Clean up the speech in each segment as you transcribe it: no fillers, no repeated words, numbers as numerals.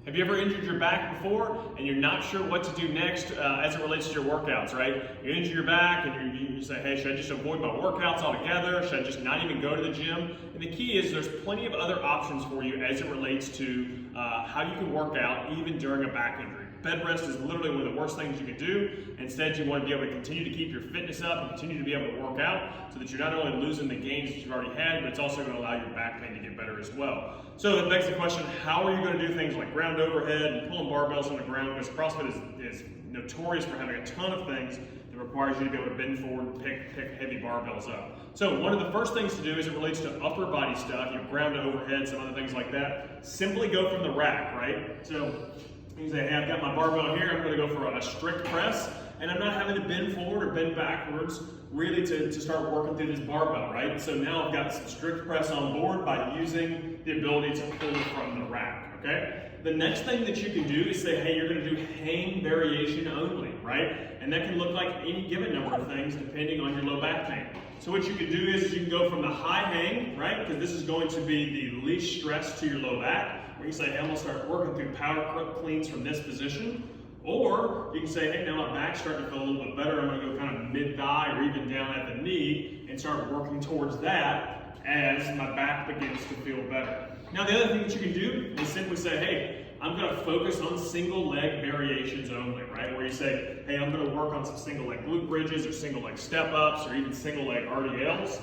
Have you ever injured your back before and you're not sure what to do next as it relates to your workouts, right? You injure your back and you say, hey, should I just avoid my workouts altogether? Should I just not even go to the gym? And the key is there's plenty of other options for you as it relates to how you can work out even during a back injury. Bed rest is literally one of the worst things you can do. Instead, you want to be able to continue to keep your fitness up and continue to be able to work out so that you're not only losing the gains that you've already had, but it's also going to allow your back pain to get better as well. So it begs the question, how are you going to do things like ground overhead and pulling barbells on the ground? Because CrossFit is notorious for having a ton of things that requires you to be able to bend forward and pick heavy barbells up. So one of the first things to do as it relates to upper body stuff, ground to overhead, some other things like that, simply go from the rack, right? So you say, hey, I've got my barbell here, I'm going to go for a strict press, and I'm not having to bend forward or bend backwards really to start working through this barbell, right? So now I've got some strict press on board by using the ability to pull from the rack, okay? The next thing that you can do is say, hey, you're going to do hang variation only, right? And that can look like any given number of things depending on your low back pain. So what you can do is you can go from the high hang, right? Because this is going to be the least stress to your low back. Where you say, hey, I'm going to start working through power cleans from this position. Or you can say, hey, now my back's starting to feel a little bit better. I'm going to go kind of mid-thigh or even down at the knee and start working towards that as my back begins to feel better. Now, the other thing that you can do is simply say, hey, I'm going to focus on single leg variations only, right? Where you say, hey, I'm going to work on some single leg glute bridges or single leg step ups or even single leg RDLs.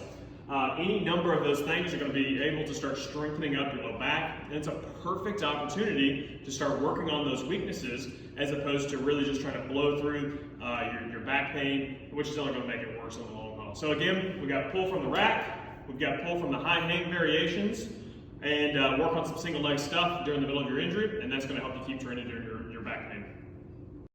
Any number of those things are going to be able to start strengthening up your low back, and it's a perfect opportunity to start working on those weaknesses as opposed to really just trying to blow through your back pain, which is only going to make it worse in the long haul. So again, we've got pull from the rack, we've got pull from the high hang variations, and work on some single leg stuff during the middle of your injury, and that's going to help you keep training during your back pain.